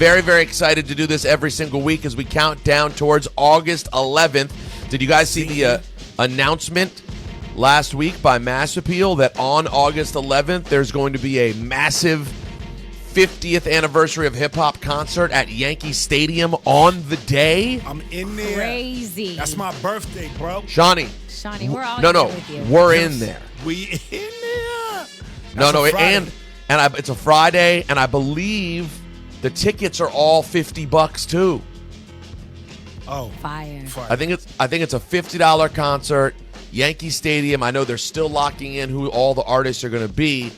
Very, very excited to do this every single week as we count down towards August 11th. Did you guys see the announcement last week by Mass Appeal that on August 11th there's going to be a massive 50th anniversary of hip-hop concert at Yankee Stadium on the day? I'm in there. Crazy. That's my birthday, bro. Shani, We're all no, with you. we're in there. We in there. No, it's a Friday, and I believe the tickets are all $50 too. Oh, Fire. I think it's a $50 concert, Yankee Stadium. I know they're still locking in who all the artists are going to be.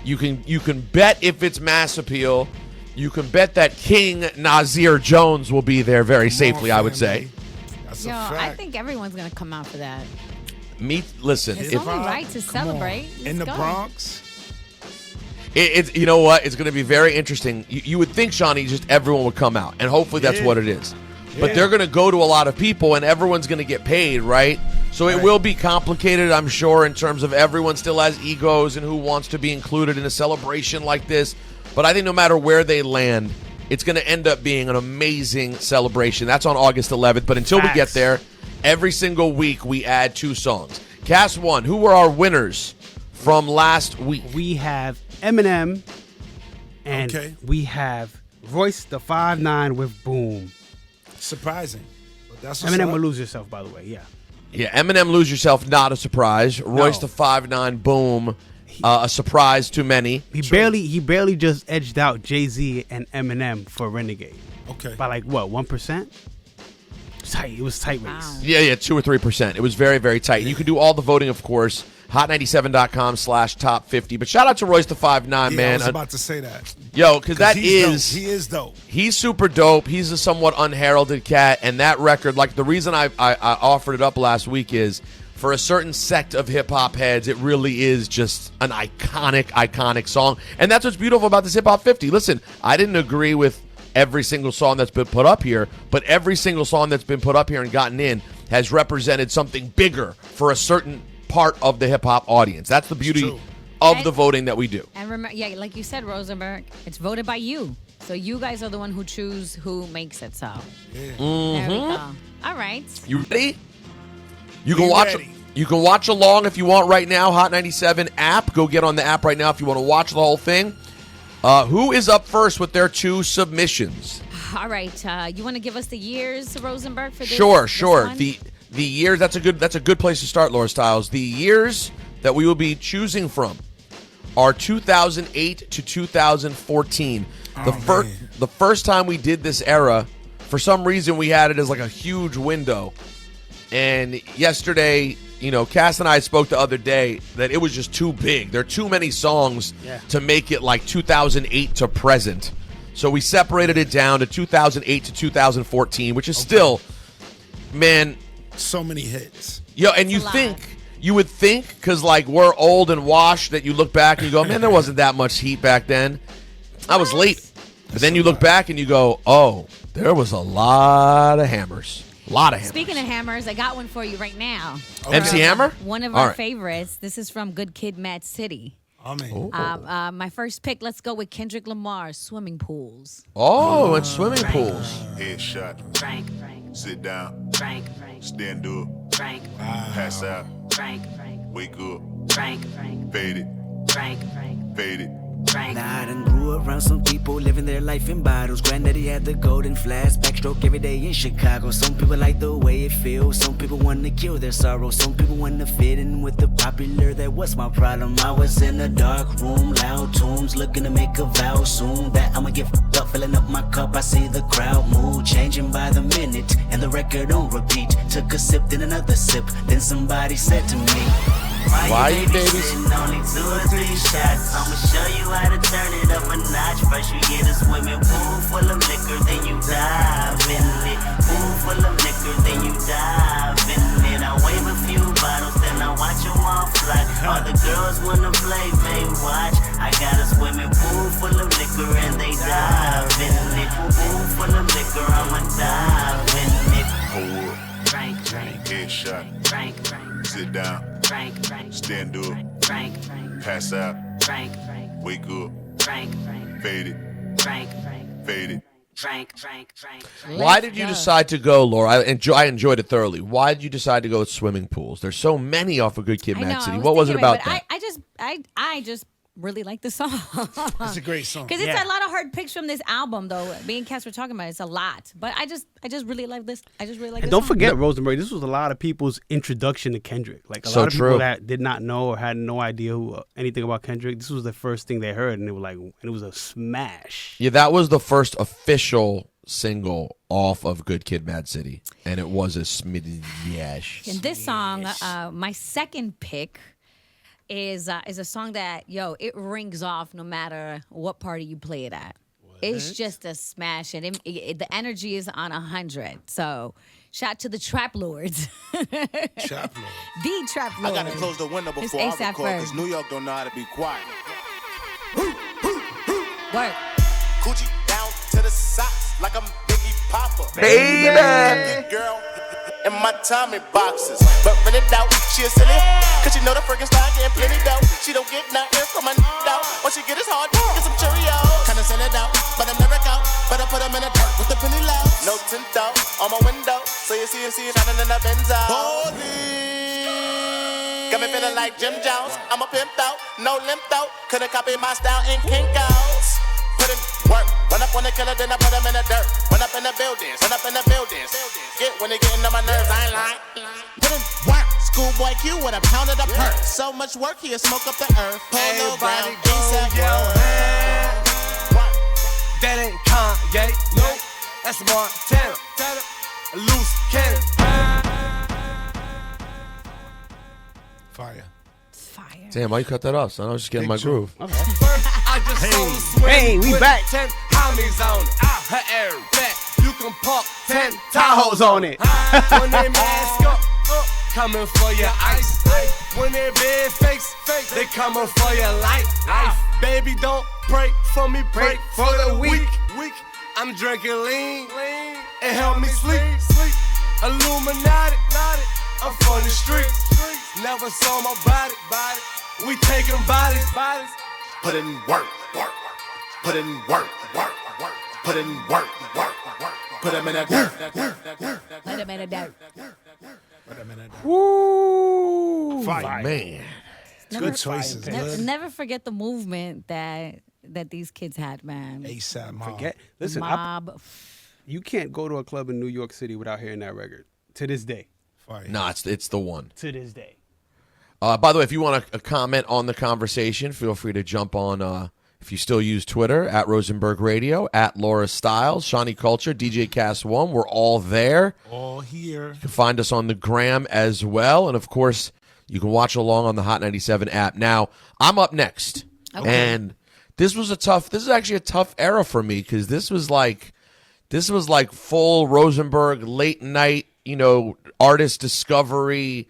You can bet if it's Mass Appeal. You can bet that King Nazir Jones will be there very safely, I would say. That's Yo, a fact. I think everyone's going to come out for that. Listen, It's if, only right to celebrate. In the Let's go. Bronx. it's you know what? It's going to be very interesting. You would think, Shani, just everyone would come out, and hopefully that's what it is. But they're going to go to a lot of people, and everyone's going to get paid, right? So it will be complicated, I'm sure, in terms of everyone still has egos and who wants to be included in a celebration like this. But I think no matter where they land, it's going to end up being an amazing celebration. That's on August 11th. But until we get there, every single week we add 2 songs. Cast 1, who were our winners from last week? We have Eminem, and we have Royce the 5'9" with Boom. Surprising. But that's Eminem will lose yourself, by the way. Yeah, Eminem, Lose Yourself, not a surprise. Royce the 5'9", Boom, a surprise to many. He barely just edged out Jay-Z and Eminem for Renegade. Okay. By like what, 1%? It was tight race. Wow. Yeah, 2 or 3%. It was very, very tight. And you can do all the voting, of course, hot97.com/top 50. But shout out to Royce the 5'9", man. I was about to say that. Yo, because that is... He is dope. He's super dope. He's a somewhat unheralded cat. And that record, like the reason I offered it up last week is for a certain sect of hip-hop heads, it really is just an iconic song. And that's what's beautiful about this Hip Hop 50. Listen, I didn't agree with every single song that's been put up here, but every single song that's been put up here and gotten in has represented something bigger for a certain part of the hip-hop audience. That's the beauty of the voting that we do. And remember, like you said, Rosenberg, it's voted by you. So you guys are the one who choose who makes it. So there we go. All right. You ready? You can watch. You can watch along if you want right now. Hot 97 app. Go get on the app right now if you want to watch the whole thing. Who is up first with their 2 submissions? All right. You want to give us the years, Rosenberg, for this? Sure. This one? The years. That's a good place to start, Laura Stylez. The years that we will be choosing from are 2008 to 2014. The first time we did this era, for some reason we had it as like a huge window. And yesterday, Kast and I spoke the other day that it was just too big. There are too many songs to make it like 2008 to present. So we separated it down to 2008 to 2014, which is still, man. So many hits. Yo, and you would think, because like we're old and washed, that you look back and you go, man, there wasn't that much heat back then. I was late. But then you look back and you go, oh, there was a lot of hammers. Speaking of hammers, I got one for you right now. Okay. MC Hammer? One of our favorites. This is from Good Kid, Mad City. My first pick, let's go with Kendrick Lamar, Swimming Pools. Oh, it's Swimming Pools. Headshot. Frank. Sit down. Frank. Stand up. Frank. Pass out. Frank. Wake up. Frank. Fade it. Frank. Fade it. Nah, I done grew around some people living their life in bottles. Granddaddy had the golden flask, backstroke every day in Chicago. Some people like the way it feels. Some people want to kill their sorrow. Some people want to fit in with the popular. That was my problem. I was in a dark room, loud tunes, looking to make a vow soon that I'ma get up, filling up my cup. I see the crowd mood changing by the minute, and the record on repeat. Took a sip, then another sip. Then somebody said to me, why you babies? Only 2 or 3 shots. I'ma show you how to turn it up a notch. First you get a swimming pool full of liquor, then you dive in it. Pool full of liquor, then you dive in it. I wave a few bottles, then I watch them all fly. All the girls wanna play, they watch. I got a swimming pool full of liquor and they dive in it. Pool full of liquor, I'ma dive in it. Hold up. Frank. Headshot. Frank. Sit down. Frank. Stand up. Frank. Pass out. Frank. Wake up. Frank. Fade it. Frank. Fade it. Why did you decide to go, Laura? I enjoyed it thoroughly. Why did you decide to go with swimming pools? There's so many off of Good Kid, Mad City. What was it about that? I just really like the song. It's a great song. Because it's a lot of hard picks from this album, though. Me and Kast were talking about it. It's a lot. But I just really like this. I just really like And this don't song. forget, Rosenberg, this was a lot of people's introduction to Kendrick. Like a So lot of true. people that did not know or had no idea anything about Kendrick. This was the first thing they heard, and they were like, and it was a smash. Yeah, that was the first official single off of Good Kid, Mad City, and it was a smash. And this song, my second pick, is a song that, it rings off no matter what party you play it at. It's just a smash, and the energy is on 100. So, shout out to the Trap Lords. Trap Lord. The Trap I Lords. gotta close the window It's before I A$AP record, because Ferg. New York don't know how to be quiet. Work. Coochie down to the socks like I'm Biggie Papa. Baby! Girl, in my Tommy boxes. But when it out, she a silly. Cause she know the friggin' style getting plenty dough. She don't get nothing from my out. What she get is hard, get some Cheerios. Kinda send it out, but I'm never out. Better put them in the dirt with the penny low. No tint out on my window. So you see shining in the Benzo. Holy. Got me feeling like Jim Jones. I'm a pimp out, no limp out. Couldn't copy my style in Kinko's. Put in work. Run up on the killer, then I put him in the dirt. Run up in the buildings, run up in the buildings. Get when they getting on my nerves, I ain't lying. Put in work. Schoolboy Q with a pound of the perk. So much work, he'll smoke up the earth. Polo ground, ASAP That ain't Kanye, no, that's Montana. A loose cannon. Fire. Fire. Damn, why you cut that off, son? I was just getting my Big Joe. groove. I just sold a swim Hey, we with back. 10 homies on it. Her air back, you can park 10 Tahoes on it. When they mask up, coming for your ice. When they big fakes, they coming for your life. Baby, don't pray for me, pray for the weak. I'm drinking lean, and help me sleep. Illuminati, I'm for the streets. Never saw my body. We taking bodies. Put in work. Put in work. Put in work. Put him in that dirt. Let him in the dirt. Woo! Fire. Man. Good choices. Good. Never forget the movement that these kids had, man. ASAP Mob. Listen, Mob. you can't go to a club in New York City without hearing that record. To this day. Fire. Nah, it's the one. To this day. By the way, if you want to comment on the conversation, feel free to jump on, if you still use Twitter, at Rosenberg Radio, at Laura Stylez, Shani Kulture, DJ Kast 1. We're all there. All here. You can find us on the gram as well. And, of course, you can watch along on the Hot 97 app. Now, I'm up next. Okay. And this is actually a tough era for me because this was like full Rosenberg late night, artist discovery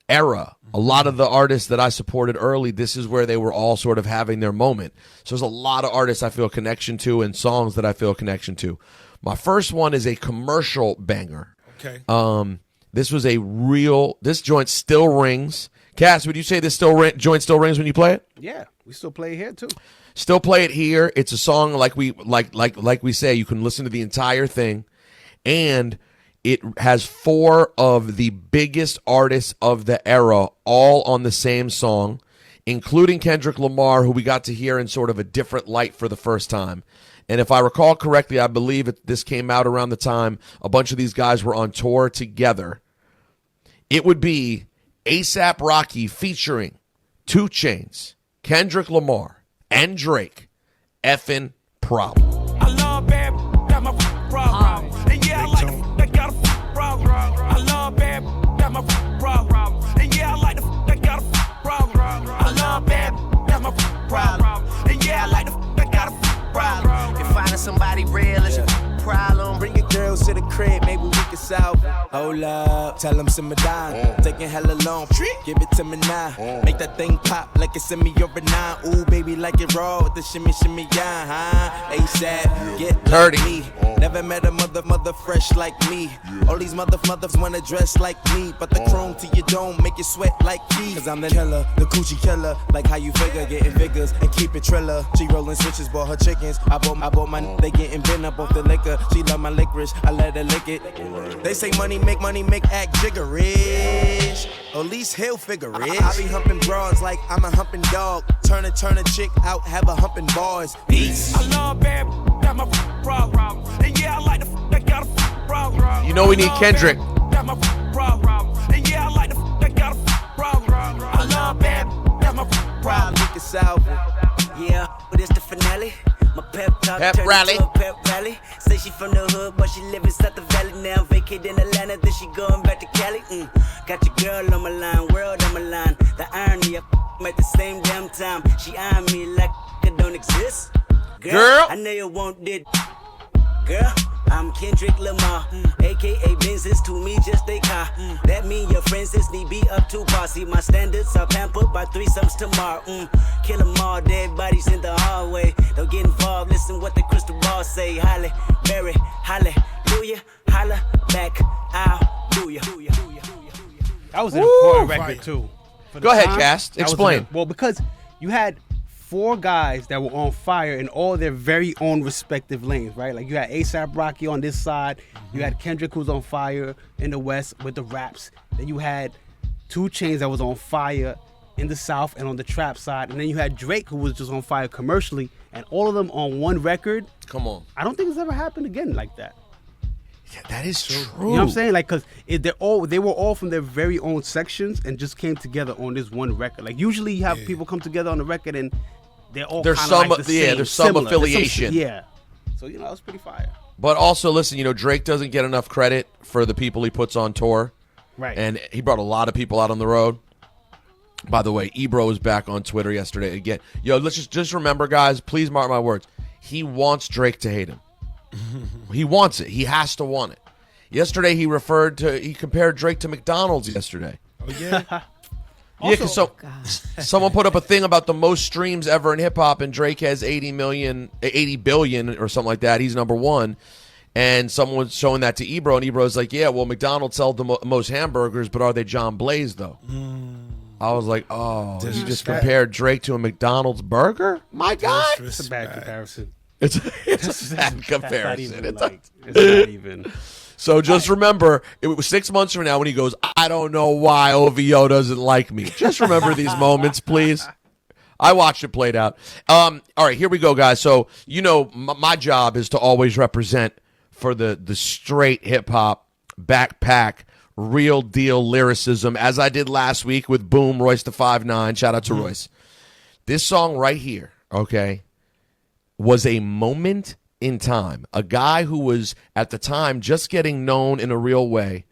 era. A lot of the artists that I supported early, this is where they were all sort of having their moment. So there's a lot of artists I feel a connection to and songs that I feel a connection to. My first one is a commercial banger. Okay. This joint still rings. Kast, would you say this joint still rings when you play it? Yeah, we still play here too. Still play it here. It's a song like we say, you can listen to the entire thing, and it has 4 of the biggest artists of the era all on the same song, including Kendrick Lamar, who we got to hear in sort of a different light for the first time. And if I recall correctly, I believe this came out around the time a bunch of these guys were on tour together. It would be A$AP Rocky featuring 2 Chainz, Kendrick Lamar, and Drake, effing Problem. I love bad, got my problem. And yeah, I like that got a problem. I love bad, got my problem. And yeah, I like that got a problem. I love bad, got my problem. And yeah, I like that got a problem. If finding somebody real is a problem, bring your girls close to the crib, maybe we can solve it. Hold up, tell them simmer down. Taking hella long, give it to me now. Make that thing pop like it's in me or a 9. Ooh, baby, like it raw with the shimmy, shimmy, yeah, huh? ASAP, get dirty. Never met a mother fresh like me. All these mothers wanna dress like me, but the chrome to your dome make you sweat like me. Cause I'm the killer, the coochie killer. Like how you figure, getting figures and keep it triller. She rolling switches, bought her chickens. I bought my, they getting bent up off the liquor. She love my licorice, I let her lick it. They say money make act jiggerish. At least he'll figure it. I be humping broads like I'm a humping dog. Turn a chick out, have a humping bars. Peace. I love bad, got my problem. And yeah, I like the that got a problem. You know we need Kendrick. Got my problem. And yeah, I like the that got a problem. I love bad, got my problem. Look at Salvo. Yeah, but it's the finale. My pep talk turned into a pep rally. Say she from the hood, but she live inside the valley now. Vacate in Atlanta, then she going back to Cali. Got your girl on my line, world on my line. The irony, I at the same damn time. She eyeing me like it don't exist. Girl, I know you want it. Girl, I'm Kendrick Lamar, aka Benz's to me just a car. That mean your friends is need be up to par. See my standards are pampered by threesomes tomorrow. Kill 'em all, dead bodies in the hallway. Don't get involved, listen what the crystal ball say. Holly, Berry, hallelujah, holla back, I'll do ya. That was an important record too. Go ahead, Kast. Explain. Well, because you had 4 guys that were on fire in all their very own respective lanes, right? Like you had A$AP Rocky on this side, you had Kendrick who's on fire in the West with the raps, then you had 2 Chainz that was on fire in the South and on the trap side, and then you had Drake who was just on fire commercially, and all of them on one record. Come on. I don't think it's ever happened again like that. Yeah, that is true. You know what I'm saying? Like, cause they were all from their very own sections and just came together on this one record. Like usually you have people come together on the record and they're all there's kind some of like the same, there's some similar. affiliation. So you know, it was pretty fire. But also, listen, you know, Drake doesn't get enough credit for the people he puts on tour. Right. And he brought a lot of people out on the road. By the way, Ebro was back on Twitter yesterday again. Yo, let's just remember, guys, please mark my words. He wants Drake to hate him. He wants it. He has to want it. Yesterday, he compared Drake to McDonald's yesterday. Oh, yeah? Yeah, because someone put up a thing about the most streams ever in hip-hop, and Drake has 80 billion or something like that. He's number 1. And someone was showing that to Ebro, and Ebro's like, yeah, well, McDonald's sells the most hamburgers, but are they John Blaze, though? I was like, oh, you just compared Drake to a McDonald's burger? My God. It's a bad comparison. It's a bad comparison. It's not even. So just remember, it was 6 months from now when he goes, I don't know why OVO doesn't like me. Just remember these moments, please. I watched it played out. All right, here we go, guys. So, you know, my job is to always represent for the straight hip-hop, backpack, real deal lyricism, as I did last week with Boom, Royce the 5'9". Shout out to Royce. This song right here, okay, was a moment in time. A guy who was, at the time, just getting known in a real way.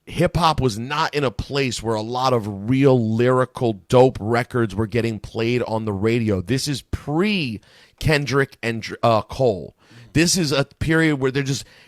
Hip-hop was not in a place where a lot of real lyrical dope records were getting played on the radio. This is pre-Kendrick and Cole. This is a period where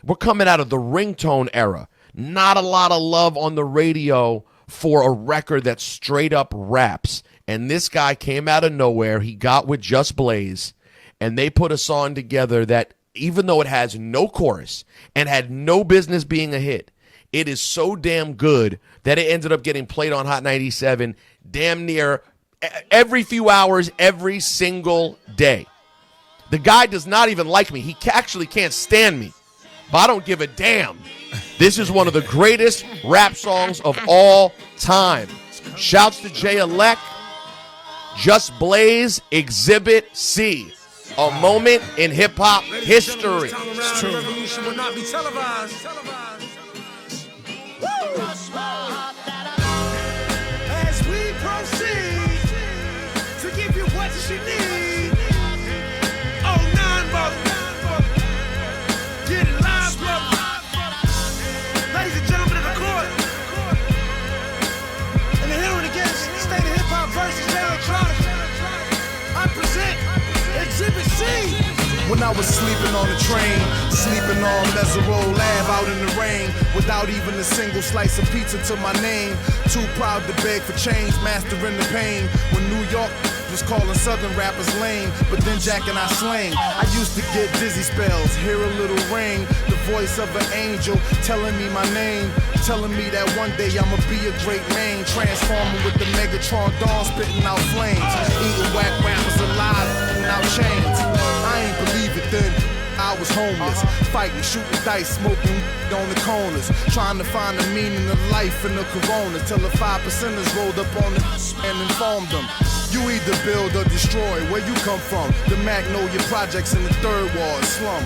we're coming out of the ringtone era. Not a lot of love on the radio for a record that straight up raps. And this guy came out of nowhere. He got with Just Blaze. And they put a song together that, even though it has no chorus and had no business being a hit, it is so damn good that it ended up getting played on Hot 97 damn near every few hours, every single day. The guy does not even like me. He actually can't stand me. But I don't give a damn. This is one of the greatest rap songs of all time. Shouts to Jay Elect, Just Blaze, Exhibit C. A moment in hip-hop history. It's true. Revolution will not be televised. As we proceed to give you what you need. Oh, 9, brother. Get it live, brother. Ladies and gentlemen of the court. And the hearing against State of Hip Hop versus Electronic. I present Exhibit C. When I was sleeping on the train, sleeping on Mesereau Lab out in the rain, without even a single slice of pizza to my name. Too proud to beg for change, mastering the pain. When New York was calling southern rappers lame, but then Jack and I slang. I used to get dizzy spells, hear a little ring, the voice of an angel telling me my name, telling me that one day I'ma be a great man, transforming with the Megatron dawn, spitting out flames, eating whack rappers alive, and out chains. I ain't believe it then. I was homeless, fighting, shooting dice, smoking on the corners, trying to find the meaning of life in the coronas, till the 5%ers rolled up on the and informed them. You either build or destroy, where you come from. The Magnolia Projects in the third ward, slum,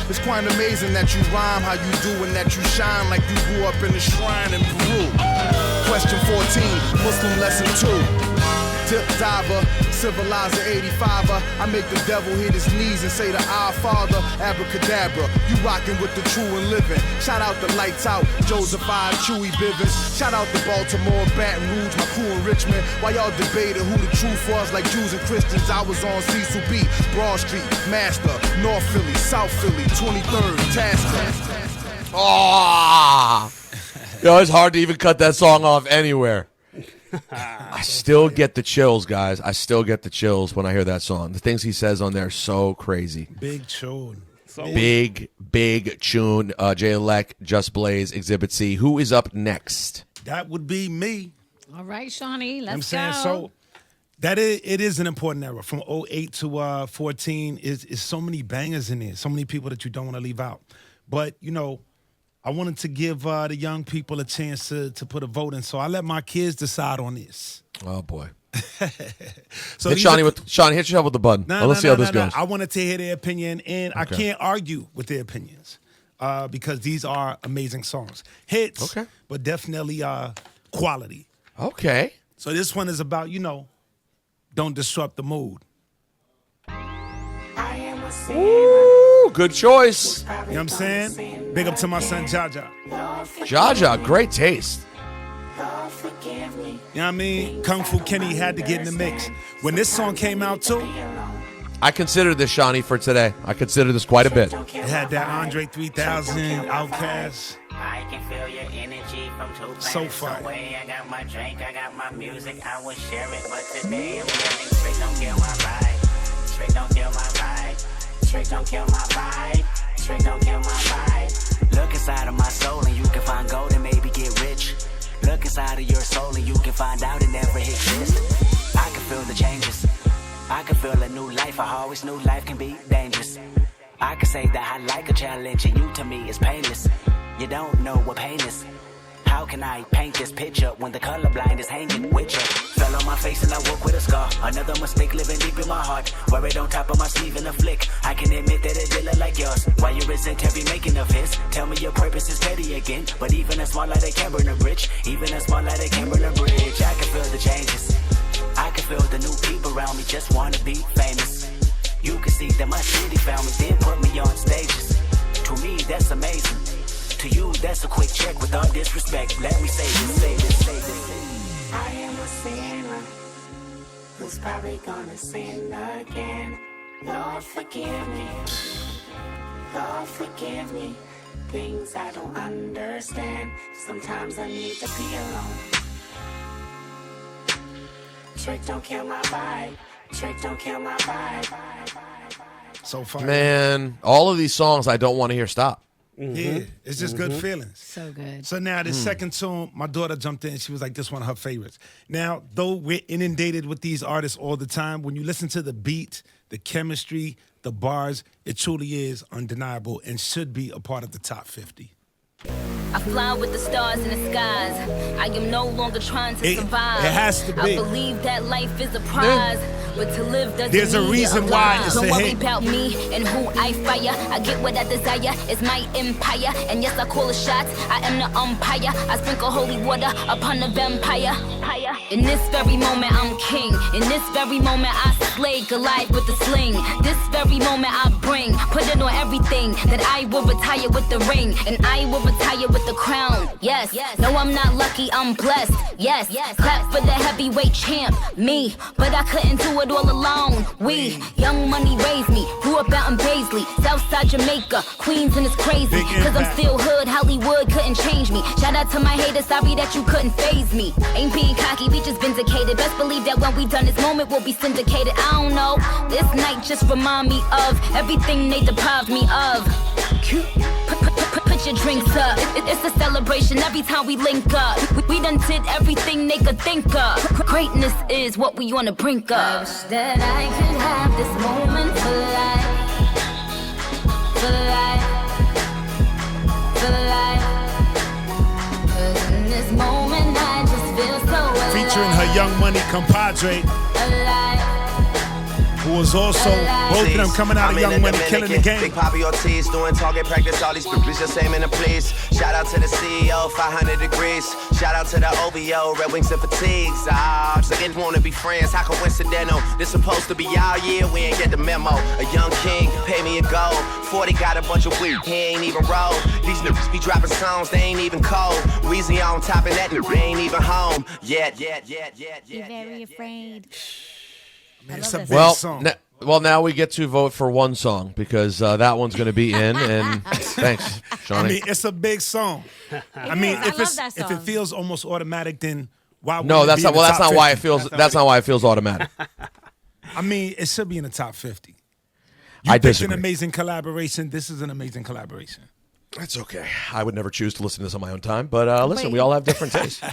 It's quite amazing that you rhyme how you do and that you shine like you grew up in a shrine in Peru. Question 14, Muslim lesson 2. Tip diver, civilizer 85er. I make the devil hit his knees and say the Our Father, abracadabra. You rockin' with the true and living. Shout out the Lights Out, Joseph I, Chewy Bivens. Shout out to Baltimore, Baton Rouge, my crew in Richmond. While y'all debated who the truth was, like Jews and Christians, I was on Cecil B, Broad Street, Master, North Philly, South Philly, 23rd, Tasker. Oh, yo, it's hard to even cut that song off anywhere. I still get the chills, guys. I still get the chills when I hear that song. The things he says on there are so crazy. Big tune. Big tune. J-Elect, Just Blaze, Exhibit C. Who is up next? That would be me. All right, Shani, let's I'm saying go. so. It is an important era from 08 to 14. Is so many bangers in there. So many people that you don't want to leave out. But you know, I wanted to give the young people a chance to put a vote in, so I let my kids decide on this. Oh boy! So hit Shani, hit yourself with the button. Let's see how this goes. I wanted to hear their opinion, and I can't argue with their opinions because these are amazing songs, hits, but definitely quality. Okay. So this one is about don't disrupt the mood. Ooh, good choice. You know what I'm saying? Big up to my son Jaja. Jaja, great taste. You know what I mean? Kung Fu Kenny had to get in the mix. When this song came out too, I consider this, Shani, for today. I consider this quite a bit. It had that Andre 3000, Outkast. I can feel your energy from 2 planets So far. away. I got my drink, I got my music, I would share it, but today I'm feeling straight. Don't kill my vibe. Straight don't kill my vibe. Straight don't kill my vibe. Straight don't kill my vibe. Look inside of my soul and you can find gold and maybe get rich. Look inside of your soul and you can find out it never exists. I can feel the changes. I can feel a new life. I always knew life can be dangerous. I can say that I like a challenge and you to me is painless. You don't know what pain is. How can I paint this picture when the colorblind is hanging with you? Fell on my face and I woke with a scar. Another mistake living deep in my heart. Wear it on top of my sleeve in a flick. I can admit that it did look like yours. Why you resent every making of his? Tell me your purpose is petty again. But even a small light that can burn a bridge. Even a small light that can burn a bridge. I can feel the changes. I can feel the new people around me just wanna be famous. You can see that my city found me, then put me on stages. To me, that's amazing. To you, that's a quick check with all disrespect. Let me say this. I am a sinner who's probably gonna sin again. Lord, forgive me. Lord, forgive me. Things I don't understand. Sometimes I need to be alone. Trick don't kill my vibe. Trick don't kill my vibe. So far. Man, all of these songs I don't want to hear stop. Yeah, it's just good feelings. So good. So now this second tune, my daughter jumped in. She was like, this one of her favorites. Now, though we're inundated with these artists all the time, when you listen to the beat, the chemistry, the bars, it truly is undeniable and should be a part of the top 50. I fly with the stars in the skies. I am no longer trying to survive. It has to be. I believe that life is a prize. But to live doesn't There's a mean reason alive. why it's Don't a worry hit. about me and who I fire. I get what I desire. It's my empire. And yes, I call the shots. I am the umpire. I sprinkle holy water upon the vampire. In this very moment, I'm king. In this very moment, I slay Goliath with the sling. This very moment, I bring. Put it on everything. That I will retire with the ring. And I will retire with the crown. Yes. No, I'm not lucky. I'm blessed. Yes. Clap for the heavyweight champ. Me. But I couldn't do it all alone. We. Young money raised me. Grew up out in Paisley, Southside Jamaica, Queens, and it's crazy. Big Cause I'm impact. still hood, Hollywood couldn't change me. Shout out to my haters, sorry that you couldn't phase me. Ain't being cocky, we just vindicated. Best believe that when we done this moment, we'll be syndicated. I don't know, this night just remind me of everything they deprived me of. Put your drinks up, it's a celebration every time we link up. We done did everything they could think of. Greatness is what we on the brink of. I wish that I could have this moment for life. For life. For life. 'Cause in this moment I just feel so alive. Featuring her Young Money compadre, Alive. who was also both of them coming out of Young Money, killing the game. Big Papi Ortiz doing target practice. All these bitches just aiming to please. Shout out to the CEO, 500 degrees. Shout out to the OVO, Red Wings and Fatigues. Just again, wanna be friends. How coincidental? This supposed to be our year. We ain't get the memo. A young king, pay me a gold. 40 got a bunch of weed. He ain't even roll. These niggas be dropping songs. They ain't even cold. Weezy on top of that. They ain't even home. Yet. Be very afraid. Man, it's a love big this. song. Well, now we get to vote for one song because that one's going to be in. And thanks, Shani. I mean, it's a big song. I mean, I if love that it song. feels almost automatic, then why? No, wouldn't it that's be not. in the Well, that's top not why it 50? feels. That's not why it feels automatic. I mean, it should be in the top 50. You I picked disagree. an amazing collaboration. This is an amazing collaboration. That's okay. I would never choose to listen to this on my own time, but listen, we all have different tastes. No,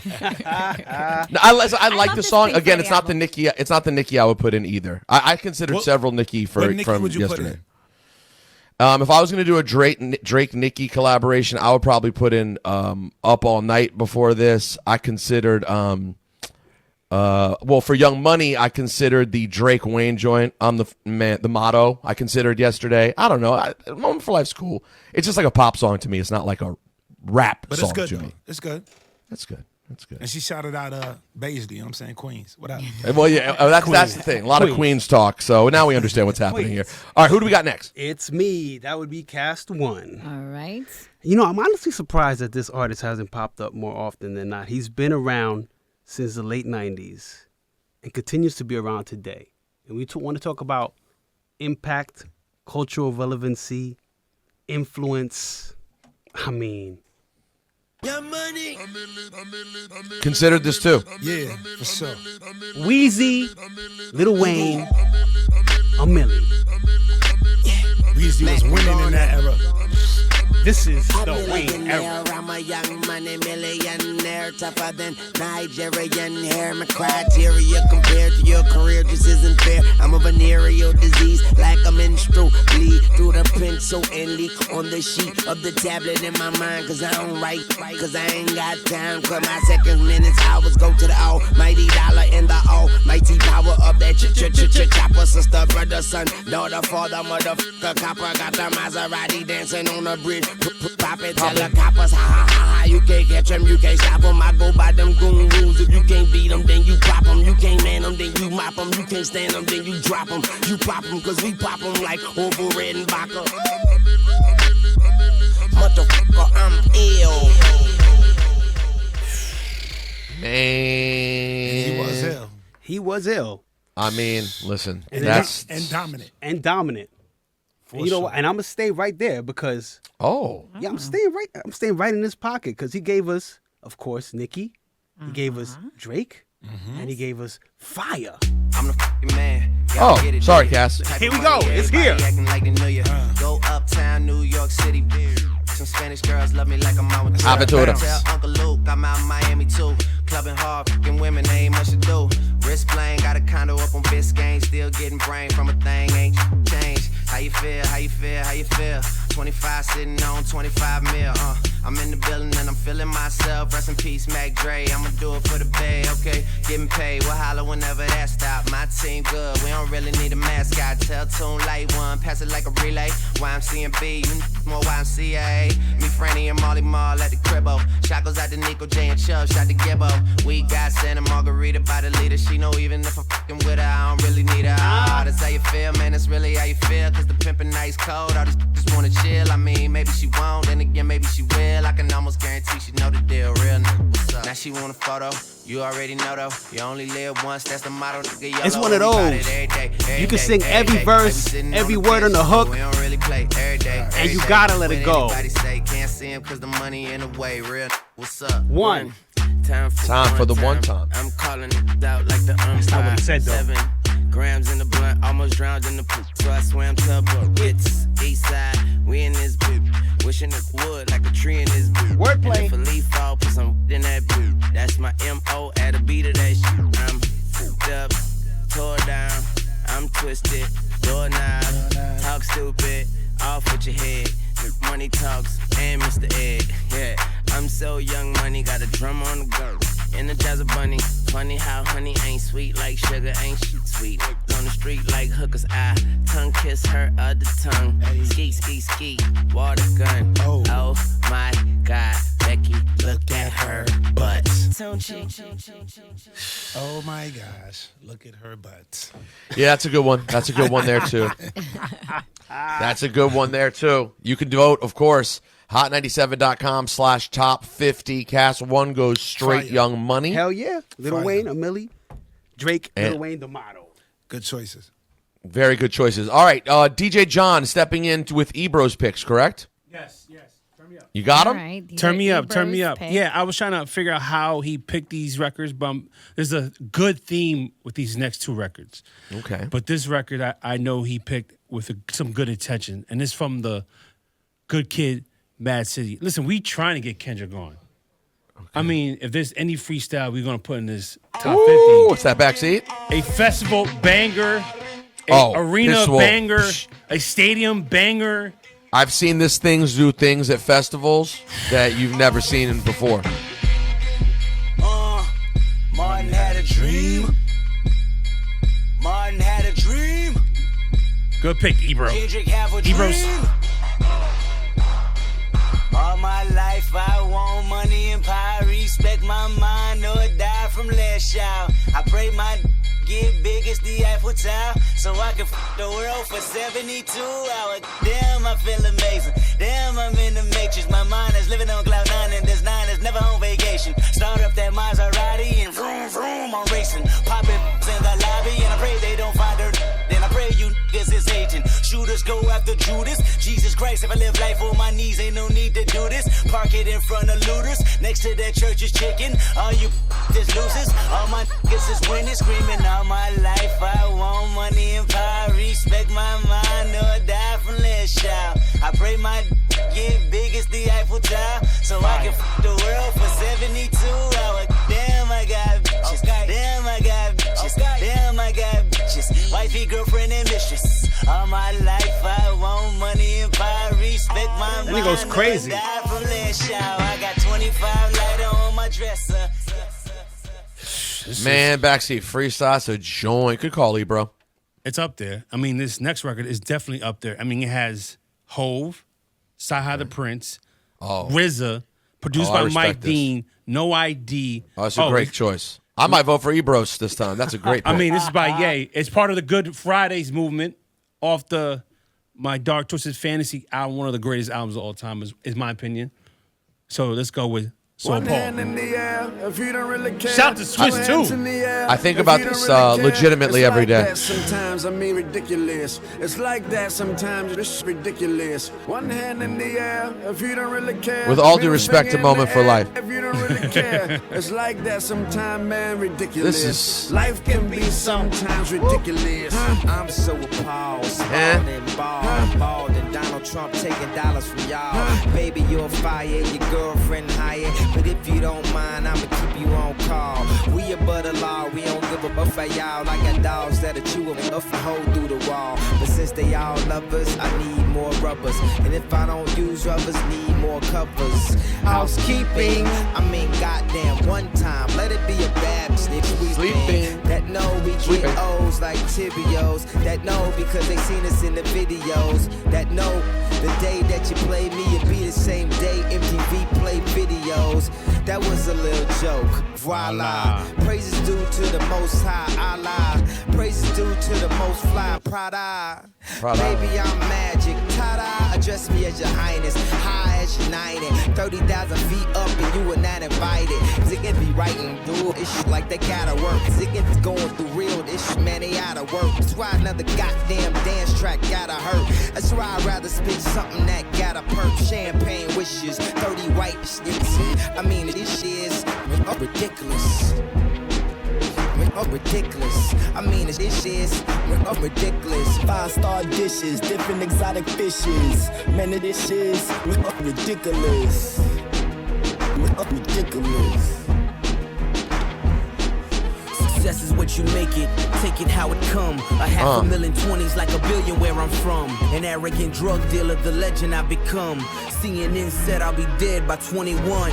I like the this song. Pink Again, Friday it's not the album. Nicki. It's not the Nicki I would put in either. I considered several Nicki what Nicki from would you put yesterday. in? If I was going to do a Drake Nicki collaboration, I would probably put in Up All Night before this. I considered for Young Money, I considered the Drake Wayne joint on the motto. I considered yesterday. I don't know. Moment for Life's cool. It's just like a pop song to me. It's not like a rap But song it's good, to though. me. It's good. That's good. That's good. And she shouted out Baisley, you know what I'm saying? Queens. What up? Well, yeah, that's the thing. A lot of Queens talk. So now we understand what's happening here. All right, who do we got next? It's me. That would be Kast 1. All right. You know, I'm honestly surprised that this artist hasn't popped up more often than not. He's been around since the late 90s and continues to be around today. And we want to talk about impact, cultural relevancy, influence. I mean, Considered this too. Yeah, for sure. Weezy, Lil Wayne, a Millie. Weezy was winning in that era. This is the Wayne era. I'm a young money millionaire, tougher than Nigerian hair. My criteria compared to your career just isn't fair. I'm a venereal disease, like a menstrual bleed through the pencil and leak on the sheet of the tablet in my mind. Cause I don't write, cause I ain't got time. Cause my seconds, minutes, hours go to the almighty dollar and the almighty power of that chopper. Sister, brother, son, daughter, father, motherfucker, copper. Got the Maserati dancing on the bridge. Pop it, tell the coppers, ha ha ha ha. You can't catch them, you can't stop them. I go by them goon rules. If you can't beat them, then you pop them. You can't man them, then you mop them. You can't stand them, then you drop them. You pop them, cause we pop them like Ovo Red and Vodka. Motherfucker, I'm ill. Man. He was ill. He was ill. I mean, listen, And that's dominant. And dominant. And you know what? And I'm gonna stay right there because yeah, I'm staying right in his pocket because he gave us, of course, Nicki. He gave us Drake, and he gave us Fire. I'm the fucking man. Oh, sorry, Cass. Here we go. It's here. Go uptown, New York City. Some Spanish girls love me like I'm out with Aventura. Tell Uncle Luke I'm out in Miami too. Clubbing hard, fucking women, they ain't much to do. Wrist playing, got a condo up on Biscayne. Still getting brain from a thing, ain't changed. How you feel, how you feel, how you feel? 25 sitting on 25 mil, I'm in the building and I'm feeling myself. Rest in peace, Mac Dre, I'ma do it for the bay, okay? Getting paid, we'll holler whenever that stop. My team good, we don't really need a mascot. Tell Tune Light One, pass it like a relay. YMC and B, you more YMCA. Me, Franny, and Molly Mall at the cribbo. Shot goes out to Nico J and Chubb, shot to Gibbo. We got Santa Margarita by the leader. She know even if I'm fucking with her, I don't really need her. That's how you feel. feel, man, it's really how you feel. Cause the pimpin' nice cold, all these just wanna chill. I mean, maybe she won't, then again, maybe she will. I can almost guarantee she know the deal, real nigga, what's up? Now she want a photo, you already know though. You only live once, that's the motto, nigga. YOLO, It's one of those. You can sing every verse, every word on the hook, we don't really play every day, and you gotta let it go. Anybody say can't see him cause the money in the way, real what's up? One. Time for the one time. I'm calling it out like the That's not what he said, though. 7 grams in the blunt, almost drowned in the poop. So I swam to it's east side. We in this boot. Wishing it would like a tree in this boot. Wordplay. And if a leaf fall, put some in that boot. That's my MO at a beat of that shit. I'm fucked up, tore down. I'm twisted, doorknob. Talk stupid, off with your head. Money talks and Mr. Ed. Yeah, I'm so young, money got a drum on the go. Energizer bunny, funny how honey ain't sweet like sugar, ain't shit sweet. On the street like hookers, I tongue kiss her other tongue. Ski, ski, ski, water gun. Oh my God, Becky, look at her butt. Oh my gosh, look at her butt. Yeah, that's a good one. That's a good one there, too. That's a good one there, too. You can vote, of course, hot97.com/top 50. Cast 1 goes straight Fire. Young Money. Hell yeah. Lil Fire. Wayne, a Millie, Drake, And- Lil Wayne, the motto. Good choices. Very good choices. All right, DJ John stepping in with Ebro's picks, correct? Yes. Turn me up. You got All him? right, Turn me up. Ebro's pick. Yeah, I was trying to figure out how he picked these records, but there's a good theme with these next 2 records. Okay. But this record, I know he picked with some good intention, and it's from the Good Kid, Mad City. Listen, we trying to get Kendrick on. Okay. I mean, if there's any freestyle we're going to put in this top 50. What's that backseat? A festival banger, a arena this will- banger, a stadium banger. I've seen this things do things at festivals that you've never seen before. Martin had a dream. Martin had a dream. Good pick, Ebro. Kendrick have a dream. Ebro's. All my life I want money and power. Respect my mind or die from last shout. I pray my get big as the Eiffel Tower, so I can the world for 72 hours. Damn, I feel amazing. Damn, I'm in the matrix. My mind is living on cloud 9, and this 9 is never on vacation. Start up that Maserati and vroom vroom, I'm racing. Popping in the lobby, and I pray they don't find her. Then I pray you niggas is hating. Shooters go after Judas. Jesus Christ, if I live life on my knees, ain't no need to do this. Park it in front of looters. Next to that church is chicken. All you just losers. All my niggas is winning, screaming all my life. I want money and power. Respect my mind or die from last shout. I pray my get big as the Eiffel Tower, so I can the world for 72 hours. Damn, I got bitches. Damn, I got bitches. Damn, I got bitches. Wifey, girlfriend, and mistress. All my life I want money and power. Respect my mind. Then he goes crazy. Die from last shout. I got 25 lighter on my dresser. Man, backseat freestyle, a joint. Good call, Ebro. It's up there. I mean, this next record is definitely up there. I mean, it has Hove, Sci-Hi the Prince, RZA, produced I by respect Mike this. Dean, No ID. Oh, that's a great choice. I might vote for Ebro's this time. That's a great pick. I mean, this is by Ye. It's part of the Good Fridays movement off my Dark Twisted Fantasy album, one of the greatest albums of all time, is my opinion. So let's go with Soul Paul. Shout out to Swiss, too. I think about this legitimately every day. Sometimes I mean ridiculous. It's like that sometimes. It's ridiculous. One hand in the air if you don't really care. With all due respect, a moment for life. If you don't really care. It's like that sometimes, man. Ridiculous. This is Life can be sometimes ridiculous. I'm so appalled, spawned and balled, and Donald Trump taking dollars from y'all. Baby, you're fired, your girlfriend hired, but if you don't mind, I'ma keep you on call. We above the law, we don't give a fuck for y'all. I got dogs that'll chew up and hole through the wall. But since since they all lovers, I need more rubbers. And if I don't use rubbers, need more covers. Housekeeping, I mean, goddamn, one time, let it be a bad bitch Sleeping. that know we get O's like Tibios, that know because they seen us in the videos, that know the day that you play me, it be the same day MTV play videos. That was a little joke. Voila. Praises due to the most high Allah. Praises due to the most fly Prada. Baby, I'm magic. Ta-da. Address me as your highness. High as your 90. 30,000 feet up and you were not invited. Ziggin be writing, dude. It's shit like they gotta work. Ziggin's going through real. This shit, man, they out of work. That's why another goddamn dance track gotta hurt. That's why I'd rather spit something that gotta perk. Champagne wishes. 30 white sticks. I mean, this shit is ridiculous. Ridiculous. I mean, this is ridiculous. 5-star dishes, different exotic fishes. Man, this is ridiculous. Ridiculous. Success is what you make it, take it how it come. A half a million 20s like a billion where I'm from. An arrogant drug dealer, the legend I become. CNN said I'll be dead by 21.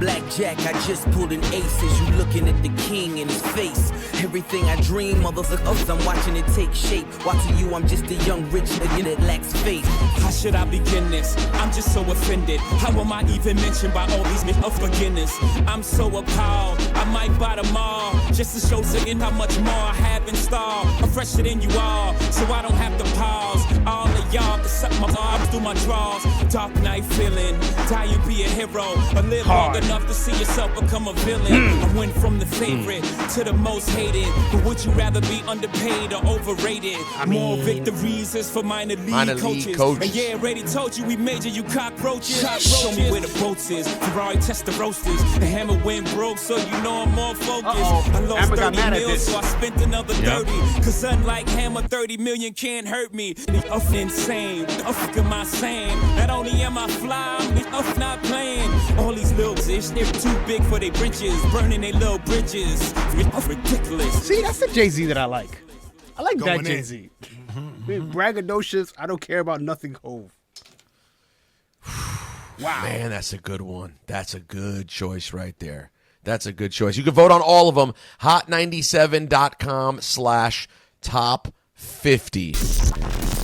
Blackjack, I just pulled an ace as you looking at the king in his face. Everything I dream, motherfuckers, I'm watching it take shape. Watching you, I'm just a young rich nigga that lacks faith. How should I begin this? I'm just so offended. How am I even mentioned by all these beginners? I'm so appalled, I might buy them all. Just to show Ziggin how much more I have in store. I'm fresher than you all, so I don't have to pause. All of y'all can suck my arms through my drawers. Dark night feeling, die and be a hero. Or live long enough to see yourself become a villain. I went from the favorite to the most hated. But would you rather be underpaid or overrated? More victories is for minor league coaches. And yeah, already told you we major, you cockroaches. Show me where the boats is. Ferrari test the roasters. The hammer went broke, so you know I'm more focused. I lost 30 mil, so I spent another 30. Cause unlike Hammer, 30 million can't hurt me. It's insane. Fuck am I saying? Not only am I fly, I'm not playing. All these little ish, they're too big for their bridges. Burning their little bridges. It's ridiculous. See, that's the Jay-Z that I like. I like Going that in. Jay-Z. Braggadocious, I don't care about nothing Hove. Wow. Man, that's a good one. That's a good choice right there. That's a good choice. You can vote on all of them. Hot97.com/top50.